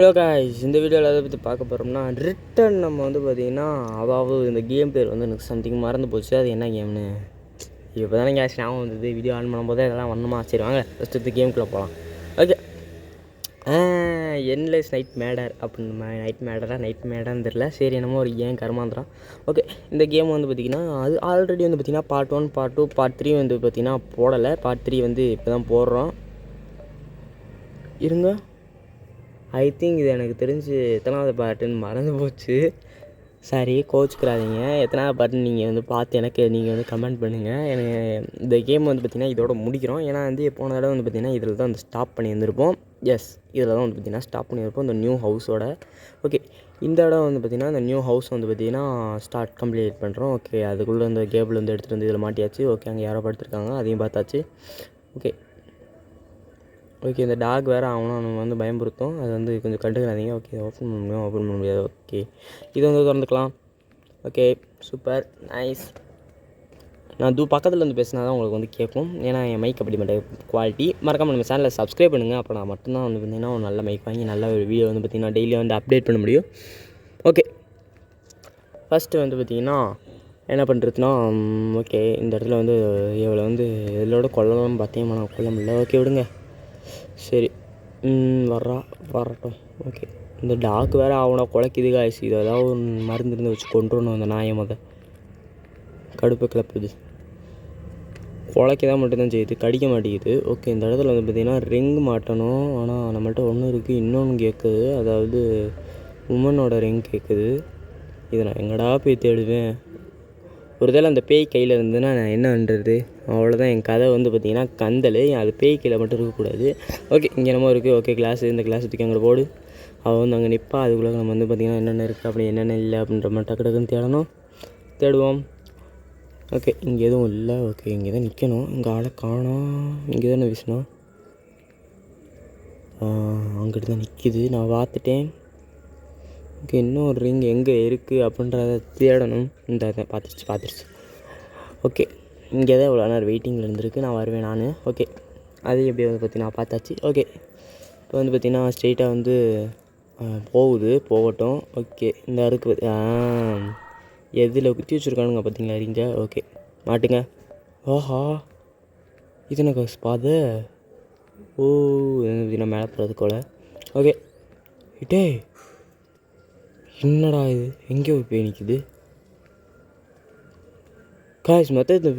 Hello guys, இந்த வீடியோவில் எதை பற்றி பார்க்க போகிறோம்னா ரிட்டன் நம்ம வந்து பார்த்திங்கன்னா அதாவது இந்த கேம் பேர் வந்து எனக்கு சம்திங் மறந்து போச்சு. அது என்ன கேம்னு இப்போ தானே கேஷ் ஞாபகம் வந்தது. வீடியோ ஆன் பண்ணும்போது இதெல்லாம் வரணுமா? சரி வாங்க ஃபஸ்ட்டு இந்த கேமுக்குள்ளே போகலாம். ஓகே, என்லெஸ் நைட் மேடர் அப்படின்னு நைட் மேடர்னு தெரில. சரி, என்னமோ ஒரு கேம் கருமாந்திரம். ஓகே, இந்த கேம் வந்து பார்த்திங்கன்னா அது ஆல்ரெடி வந்து பார்த்திங்கன்னா பார்ட் 1, பார்ட் 2, பார்ட் 3 வந்து பார்த்திங்கன்னா போடலை. பார்ட் 3 வந்து இப்போ தான் போடுறோம். இருங்க, ஐ திங்க் இது எனக்கு தெரிஞ்சு எத்தனாவது பாட்டுன்னு மறந்து போச்சு. சாரி, கோச்சுக்கிறாதீங்க. எத்தனாவது பாட்டுன்னு நீங்கள் வந்து பார்த்து எனக்கு நீங்கள் வந்து கமெண்ட் பண்ணுங்கள். எனக்கு இந்த கேம் வந்து பார்த்திங்கன்னா இதோட முடிக்கிறோம். ஏன்னா வந்து போன தடவை வந்து பார்த்திங்கன்னா இதில் தான் வந்து ஸ்டாப் பண்ணியிருந்திருப்போம். எஸ், இதில் தான் வந்து பார்த்திங்கன்னா ஸ்டாப் பண்ணியிருப்போம் இந்த நியூ ஹவுஸோட. ஓகே, இந்த இடம் வந்து பார்த்திங்கன்னா இந்த நியூ ஹவுஸ் வந்து பார்த்திங்கன்னா கம்ப்ளீட் பண்ணுறோம். ஓகே, அதுக்குள்ளே இந்த கேபிள் வந்து எடுத்துகிட்டு வந்து இதில் மாட்டியாச்சு. ஓகே, அங்கே யாரோ படுத்துருக்காங்க, அதையும் பார்த்தாச்சு. ஓகே, இந்த டாக் வேறு அவனும் வந்து பயம்படுத்தும். அது வந்து கொஞ்சம் கண்டுக்கிறாதீங்க. ஓகே, ஓப்பன் பண்ண முடியாது. ஓகே, இது வந்து திறந்துக்கலாம். Okay, super nice. நான் பக்கத்தில் வந்து பேசினா தான் உங்களுக்கு வந்து கேட்கும். ஏன்னா என் மைக் அப்படி மட்டும் குவாலிட்டி. மறக்காமல் நம்ம சேனலை சப்ஸ்கிரைப் பண்ணுங்கள். அப்போ நான் மட்டும்தான் வந்து பார்த்திங்கன்னா ஒரு நல்ல மைக் வாங்கி நல்ல ஒரு வீடியோ வந்து பார்த்திங்கன்னா டெய்லியும் வந்து அப்டேட் பண்ண முடியும். ஓகே, ஃபஸ்ட்டு வந்து பார்த்திங்கன்னா என்ன பண்ணுறதுன்னா, ஓகே இந்த இடத்துல வந்து இவளை வந்து இதோட கொல்லணும்னு பார்த்தீங்கன்னா நான் கொல்ல முடியல. ஓகே விடுங்க. சரி, வரட்டும். ஓகே, இந்த டாக் வேறு அவனை குலைக்குது காய்ச்சி. இது ஏதாவது ஒரு மருந்து இருந்து வச்சு கொண்டுறணும். அந்த நாயை கடுப்பு கிளப்புது. குலைக்க தான் மட்டும்தான் செய்யுது, கடிக்க மாட்டேங்குது. ஓகே, இந்த இடத்துல வந்து பார்த்திங்கன்னா ரிங் மாட்டணும். ஆனால் நம்மள்ட்ட ஒன்று இருக்குது, இன்னொன்று கேட்குது. அதாவது உமனோட ரிங் கேட்குது. இதை நான் எங்கடா போய் தேடுவேன்? ஒருவேளை அந்த பேய் கையில் இருந்ததுன்னா நான் என்ன பண்ணுறது? அவ்வளோதான், என் கதை வந்து பார்த்திங்கன்னா கந்தல். அது பேய் கையில் மட்டும் இருக்கக்கூடாது. ஓகே, இங்கே என்னமோ இருக்குது. ஓகே, கிளாஸு, இந்த கிளாஸ் தூக்கி அங்கே போடு. அவள் வந்து அங்கே நிற்பா. அதுக்குள்ளே நம்ம வந்து பார்த்திங்கன்னா என்னென்ன இருக்குது அப்படி என்னென்ன இல்லை அப்படின்ற மாதிரி டக்கு டக்குன்னு தேடுவோம். ஓகே, இங்கே எதுவும் இல்லை. ஓகே, இங்கே தான் நிற்கணும். இங்கே ஆளை காணோம். இங்கே தானே வீசணும். அங்கிட்டு தான் நிற்கிது, நான் பார்த்துட்டேன். ஓகே, இன்னும் ஒரு ரிங் எங்கே இருக்குது அப்படின்றத தேடணும். இந்த பார்த்துருச்சு. ஓகே, இங்கே தான் இவ்வளோ நேரம் வெயிட்டிங்கில் இருந்திருக்கு. நான் வருவேன் நான். ஓகே, அது எப்படி வந்து பார்த்திங்கன்னா பார்த்தாச்சு. ஓகே, இப்போ வந்து பார்த்திங்கன்னா ஸ்ட்ரெயிட்டாக வந்து போகட்டும். ஓகே, இந்த அருக்கு எதில் குத்தி வச்சுருக்கானுங்க பார்த்திங்களா ரிங்க. ஓகே, மாட்டுங்க. ஓஹா, இது எனக்கு பாதை. ஓ, இது மேலே போகிறது போல். ஓகே, இட்டே என்னடா இது? எங்கேயோ ஒரு பேய் நிற்குது காய்ஸ். மற்ற இந்த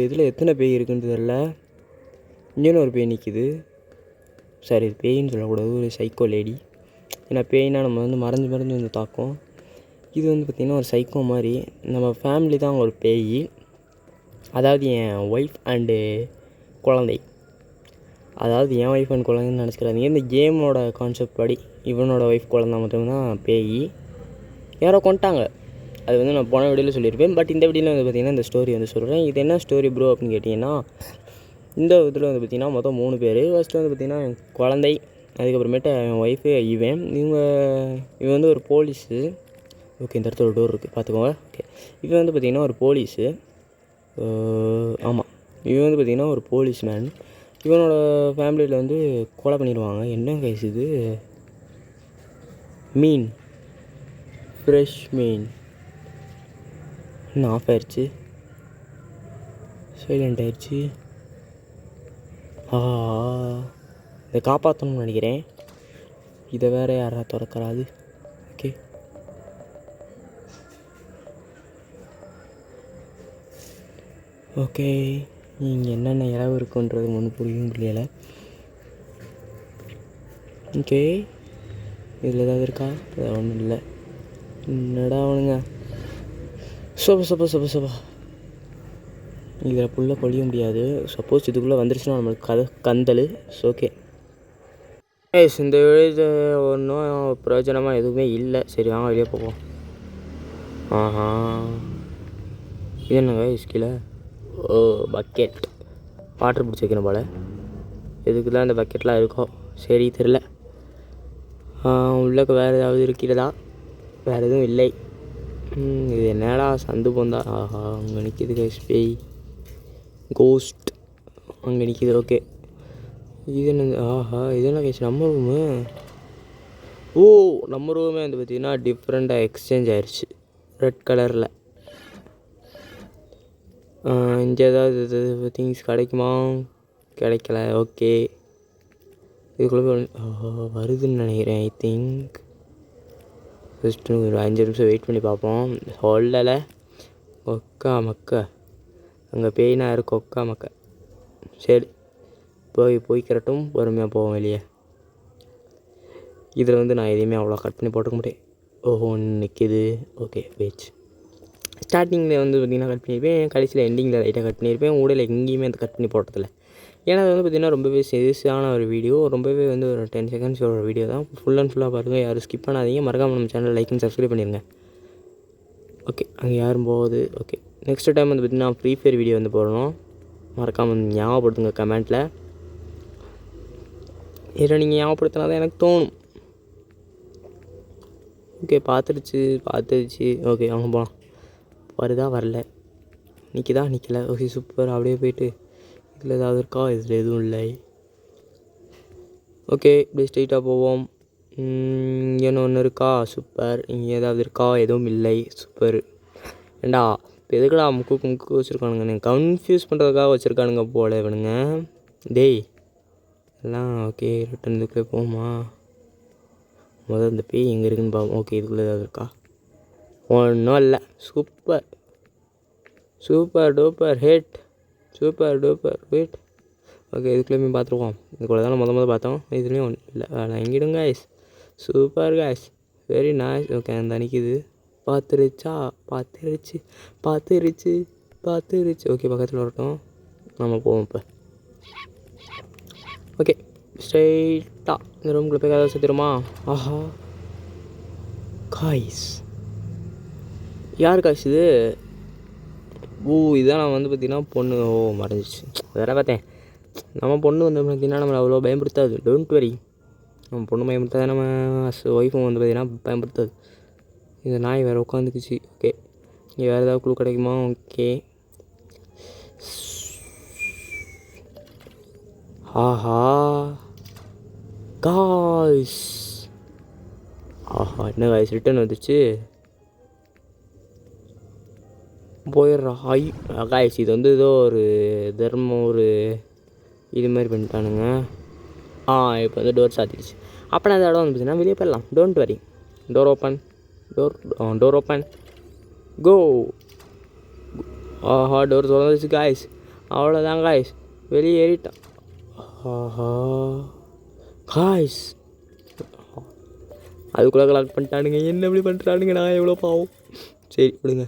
இதில் எத்தனை பேய் இருக்குன்னு தெரில. இங்கேன்னு ஒரு பேய் நிற்குது. சரி, இது பேயின்னு சொல்லக்கூடாது, ஒரு சைக்கோ லேடி. ஏன்னா பேயினா நம்ம வந்து மறைஞ்சு வந்து தாக்கும். இது வந்து பார்த்திங்கன்னா ஒரு சைக்கோ மாதிரி. நம்ம ஃபேமிலி தான் ஒரு பேய். அதாவது என் ஒய்ஃப் அண்டு குழந்தை. அதாவது என் ஒய்ஃப் அண்ட் குழந்தைன்னு நினச்சிக்கிறாதீங்க. இந்த கேமோட கான்செப்ட் படி இவனோட ஒய்ஃப் குழந்தை மட்டும்தான் பேய். யாரோ கொண்டாங்க. அது வந்து நான் போன வீடியோவில் சொல்லியிருப்பேன். பட் இந்த வீடியோவில் வந்து பார்த்திங்கன்னா இந்த ஸ்டோரி வந்து சொல்கிறேன். இது என்ன ஸ்டோரி ப்ரோ அப்படின்னு கேட்டிங்கன்னா, இந்த இதில் வந்து பார்த்திங்கன்னா மொத்தம் 3 பேர். ஃபஸ்ட்டு வந்து பார்த்திங்கன்னா என் குழந்தை, அதுக்கப்புறமேட்டு என் ஒய்ஃபு, இவன் வந்து ஒரு போலீஸு. ஓகே, இந்த இடத்துல ஒரு டோர் இருக்குது, பார்த்துக்கோங்க. ஓகே, இவன் வந்து பார்த்திங்கன்னா ஒரு போலீஸு. ஆமாம், இவன் வந்து பார்த்திங்கன்னா ஒரு போலீஸ் மேன். இவனோட ஃபேமிலியில் வந்து கொலை பண்ணிடுவாங்க. என்ன கைஸ் இது? மீன், ஃப்ரெஷ் மீன். இன்னும் ஆஃப் ஆயிடுச்சு, சைலண்ட் ஆயிடுச்சு. இதை காப்பாற்றணும்னு நினைக்கிறேன். இதை வேறு யாரா திறக்கறாது? ஓகே, ஓகே, இங்கே என்னென்ன இலவு இருக்குன்றது ஒன்றும் புரியலை. ஓகே, இதில் ஏதாவது இருக்கா? அது ஒன்றும் இல்லை. என்னடா அவனுங்க சோபா இதில் ஃபுல்லாக பொழிய முடியாது. சப்போஸ் இதுக்குள்ளே வந்துருச்சுன்னா நம்மளுக்கு கதை கந்தல். ஓகே, இந்த விழுது ஒன்றும் பிரயோஜனமாக எதுவுமே இல்லை. சரி வாங்க வெளியே போவோம். இது என்னங்க கீழே? ஓ, பக்கெட். வாட்டர் பிடிச்சி வைக்கணும் போல். எதுக்கு தான் இந்த பக்கெட்லாம் இருக்கோ சரி தெரில. உள்ளக்க வேறு ஏதாவது இருக்கிறதா? வேறு எதுவும் இல்லை. இது என்னடா சந்து போந்தா? அங்கே நிற்கிது கைஸ் பேய், கோஸ்ட் அங்கே நிற்கிது. ஓகே, இது என்ன? இது என்ன கைஸ் நம்ம ரூமு? ஓ நம்ம ரூமே வந்து பார்த்திங்கன்னா டிஃப்ரெண்ட்டாக எக்ஸ்சேஞ்ச் ஆயிடுச்சு ரெட் கலரில். இங்கே ஏதாவது இது திங்ஸ் கிடைக்குமா? கிடைக்கல. ஓகே இதுக்குள்ளே வருதுன்னு நினைக்கிறேன். ஐ திங்க் ஃபஸ்ட்டு ஒரு 5 நிமிஷம் வெயிட் பண்ணி பார்ப்போம். சொல்லலை கொக்கா மக்க அங்கே பேய்னா யார் கொக்கா மக்க. சரி போய்க்கிறட்டும், பொறுமையாக போவோம் வெளியே. இதில் வந்து நான் எதையுமே அவ்வளோ கட் பண்ணி போட்டுக்க முடியும். ஓஹோ நிற்கிது. Okay wait. ஸ்டார்டிங்கில் வந்து பார்த்திங்கன்னா கட் பண்ணியிருப்பேன், கடைசியில் எண்டிங்கில் லைட்டாக கட் பண்ணியிருப்பேன். ஊடையில் எங்கேயுமே அந்த கட் பண்ணி போட்டதில்லை. ஏன்னா அது வந்து பார்த்திங்கன்னா ரொம்பவே சீரியஸான ஒரு வீடியோ, ரொம்பவே வந்து ஒரு 10 செகண்ட்ஸோட வீடியோ தான். ஃபுல் அண்ட் ஃபுல்லாக பாருங்கள், யாரும் ஸ்கிப் பண்ணாதீங்க. மறக்காமல் நம்ம சேனல் லைக் அண்ட் சப்ஸ்கிரைப் பண்ணிடுங்க. ஓகே அங்கே யாரும் போகுது. ஓகே நெக்ஸ்ட் டைம் வந்து பார்த்திங்கன்னா ஃப்ரீ ஃபயர் வீடியோ வந்து போடணும். மறக்காமல் ஞாபகப்படுத்துங்க கமெண்ட்டில். இதில் நீங்கள் ஞாபகப்படுத்தினா தான் எனக்கு தோணும். ஓகே பார்த்துருச்சு. ஓகே அவங்க போகலாம். வருதா வரல, நிற்கல. Okay super. அப்படியே போயிட்டு இதில் ஏதாவது இருக்கா? இதில் எதுவும் இல்லை. ஓகே இப்படி ஸ்ட்ரெயிட்டாக போவோம். இங்கே ஒன்று இருக்கா? சூப்பர். இங்கே ஏதாவது இருக்கா? எதுவும் இல்லை. சூப்பர். ஏண்டா இப்போ எதுக்குடா முக்கு வச்சுருக்கானுங்க? கன்ஃபியூஸ் பண்ணுறதுக்காக வச்சுருக்கானுங்க போல இவனுங்க. டேய் எல்லாம் ஓகே ரிட்டன் இதுக்குள்ளே போகுமா? முதல்ல இந்த பேய் எங்கே இருக்குன்னு பார்ப்போம். ஓகே இதுக்குள்ளே ஏதாவது இருக்கா? ஒன்றும் இல்லை. Super duper hit. ஓகே இதுக்குள்ளேயுமே பார்த்துருவோம். இதுக்குள்ளே தான் முதல் பார்த்தோம். இதுலேயும் ஒன்றும் இல்லை. எங்கிடும் guys. Super guys, very nice. Okay அந்த நிற்கிது. பார்த்துருச்சு. ஓகே பக்கத்தில் வரட்டும், நம்ம போவோம் இப்போ. ஓகே ஸ்ட்ரைட்டாக இந்த ரூம்குள்ளே போய் கதை சுற்றிடுமா? ஆஹா காய்ஸ், யார் காய்ஸ் இது? இதான் நான் வந்து பார்த்திங்கன்னா பொண்ணு. மறைஞ்சிச்சு. வேறு பார்த்தேன். நம்ம பொண்ணு வந்து பார்த்திங்கன்னா நம்மளை அவ்வளோ பயன்படுத்தாது. Don't worry. நம்ம பொண்ணு பயன்படுத்தாது, நம்ம ஒய்ஃபும் வந்து பார்த்திங்கன்னா பயன்படுத்தாது. இந்த நாய் வேறு உட்காந்துக்குச்சு. ஓகே இங்கே வேறு ஏதாவது குழு கிடைக்குமா? ஓகே ஆஹா காய்ஸ், என்ன காய்ஸ் ரிட்டன் வந்துச்சு. போயிடுறா. காய்ஸ் இது வந்து ஏதோ ஒரு தர்மம், ஒரு இது மாதிரி பண்ணிட்டானுங்க. இப்போ வந்து டோர் சாத்திடுச்சு. அப்போ நான் அந்த இடம் வந்து பார்த்தீங்கன்னா வெளியே போயிடலாம். Don't worry. Door open go. Door திறந்துச்சு காய்ஸ். அவ்வளோதான் காய்ஸ், வெளியே ஏறிட்டான். காய்ஸ் அதுக்குள்ளே கலெக்ட் பண்ணிட்டானுங்க. என்ன இப்படி பண்ணுறானுங்க? நான் எவ்வளோ பாவம். சரி விடுங்க.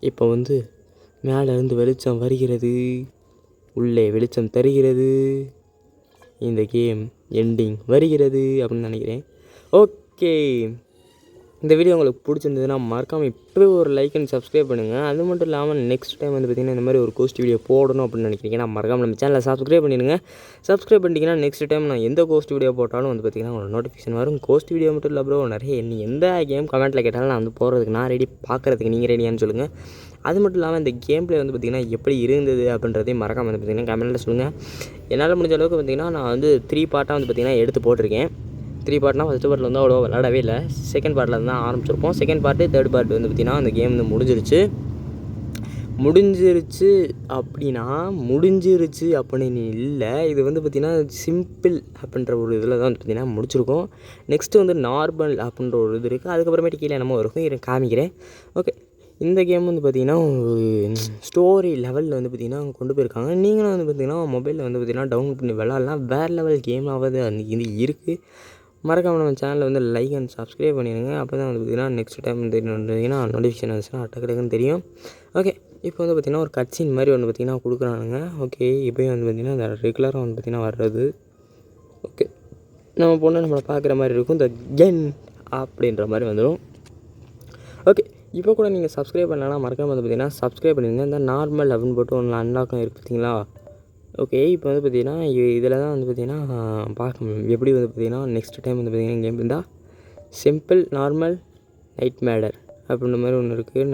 இப்போ வந்து மேலேருந்து வெளிச்சம் வருகிறது, உள்ளே வெளிச்சம் தருகிறது, இந்த கேம் எண்டிங் வருகிறது அப்படின்னு நினைக்கிறேன். ஓகே இந்த வீடியோ உங்களுக்கு பிடிச்சிருந்ததுன்னா மறக்காமல் இப்போவே ஒரு லைக் அண்ட் சப்ஸ்கிரைப் பண்ணுங்கள். அது மட்டும் இல்லாமல் நெக்ஸ்ட் டைம் வந்து பார்த்திங்கன்னா இந்த மாதிரி ஒரு கோஸ்ட் வீடியோ போடணும் அப்படின்னு நினைக்கிறீங்கன்னா மறக்காமல் நம்ம சேனலை சப்ஸ்கிரைப் பண்ணிடுங்க. சப்ஸ்கிரைப் பண்ணிட்டீங்கன்னா நெக்ஸ்ட் டைம் நான் எந்த கோஸ்ட் வீடியோ போட்டாலும் வந்து பார்த்திங்கன்னா உங்களுக்கு நோட்டிஃபிகேஷன் வரும். கோஸ்ட் வீடியோ மட்டும் இல்லை ப்ரோ, நிறைய எந்த கேம் கமெண்ட்டில் கேட்டாலும் நான் வந்து போகிறதுக்கு நான் ரெடி, பார்க்குறதுக்கு நீங்கள் ரெடியான்னு சொல்லுங்கள். அது மட்டும் இல்லாமல் இந்த கேம் பிளே வந்து பார்த்திங்கன்னா எப்படி இருந்தது அப்படின்றதையும் மறக்காமல் வந்து பார்த்திங்கன்னா கமெண்ட்டில் சொல்லுங்கள். என்னால் முடிஞ்ச அளவுக்கு பார்த்திங்கன்னா நான் வந்து 3 பார்ட்டாக வந்து பார்த்திங்கன்னா எடுத்து போட்டிருக்கேன். 3 பார்ட்னா ஃபஸ்ட்டு பார்ட்டில் வந்து அவ்வளோ விளாடவே இல்லை. செகண்ட் பார்ட்டில் தான் ஆரம்பிச்சிருப்போம். செகண்ட் பார்ட்டு தேர்ட் பார்ட் வந்து பார்த்திங்கன்னா அந்த கேம் வந்து முடிஞ்சிருச்சு அப்படின்னு இல்லை. இது வந்து பார்த்திங்கன்னா சிம்பிள் அப்படின்ற ஒரு இதில் தான் வந்து பார்த்திங்கன்னா முடிச்சிருக்கோம். நெக்ஸ்ட்டு வந்து நார்மல் அப்படின்ற ஒரு இது இருக்குது. அதுக்கப்புறமேட்டு கீழே என்னமோ இருக்கும், இதை காமிக்கிறேன். ஓகே இந்த கேம் வந்து பார்த்திங்கன்னா ஒரு ஸ்டோரி லெவலில் வந்து பார்த்திங்கன்னா கொண்டு போயிருக்காங்க. நீங்களும் வந்து பார்த்திங்கன்னா மொபைலில் வந்து பார்த்திங்கன்னா டவுன்லோட் பண்ணி விளாட்லாம். வேறு லெவல் கேமாவது இது இருக்குது. மறக்காமல் நம்ம சேனலில் வந்து லைக் அண்ட் சப்ஸ்கிரைப் பண்ணிடுங்க. அப்போ தான் வந்து பார்த்திங்கன்னா நெக்ஸ்ட் டைம் வந்து பார்த்திங்கன்னா நோட்டிஃபிகேஷன் வந்துச்சுன்னா டக்குன்னு தெரியும். ஓகே இப்போ வந்து பார்த்திங்கன்னா ஒரு கட்சின் மாதிரி வந்து பார்த்திங்கன்னா கொடுக்குறானுங்க. ஓகே இப்போயும் வந்து பார்த்திங்கன்னா அந்த ரெகுலராக வந்து பார்த்திங்கன்னா வர்றது. ஓகே நம்ம பொண்ணு நம்மளை பார்க்குற மாதிரி இருக்கும். இந்த கென் அப்படின்ற மாதிரி வந்துடும். ஓகே இப்போ கூட நீங்கள் சப்ஸ்கிரைப் பண்ணலாம். மறக்காமல் வந்து பார்த்திங்கன்னா சப்ஸ்கிரைப் பண்ணிடுங்க. இந்த நார்மல் அப்படின்னு போட்டு ஒன்று அன்லாக்கம் இருக்குது பார்த்தீங்களா? ஓகே இப்போ வந்து பார்த்திங்கன்னா இதில் தான் வந்து பார்த்திங்கன்னா பார்க்கணும் எப்படி வந்து பார்த்திங்கன்னா நெக்ஸ்ட் டைம் வந்து பார்த்திங்கன்னா கேம் இருந்தால் சிம்பிள், நார்மல், நைட் மேடர் அப்படின்ற மாதிரி ஒன்று இருக்குது.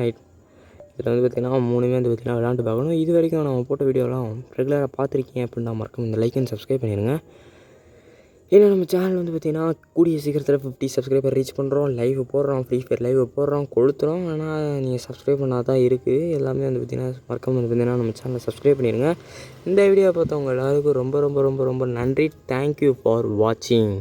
இதில் வந்து பார்த்திங்கன்னா 3மே வந்து பார்த்திங்கன்னா விளாண்டு பார்க்கணும். இது வரைக்கும் நம்ம போட்ட வீடியோலாம் ரெகுலராக பார்த்துருக்கீங்க அப்படின்னா மறக்காம இந்த லைக் அண்ட் சப்ஸ்கிரைப் பண்ணிடுங்க. ஏன்னா நம்ம சேனல் வந்து பார்த்திங்கன்னா கூடிய சீக்கிரத்தில் 50 சப்ஸ்கிரைபர் ரீச் பண்ணுறோம். லைவ் போடுறோம், ஃப்ரீ ஃபயர் லைவ் போடுறோம், கொளுத்துறோம். ஆனால் நீங்கள் சப்ஸ்கிரைப் பண்ணால் தான் இருக்குது. எல்லாமே வந்து பார்த்திங்கன்னா மறக்காம வந்து பார்த்திங்கன்னா நம்ம சேனலை சப்ஸ்கிரைப் பண்ணிடுங்க. இந்த வீடியோ பார்த்தவங்க எல்லாருக்கும் ரொம்ப ரொம்ப ரொம்ப ரொம்ப நன்றி. தேங்க்யூ ஃபார் வாட்சிங்.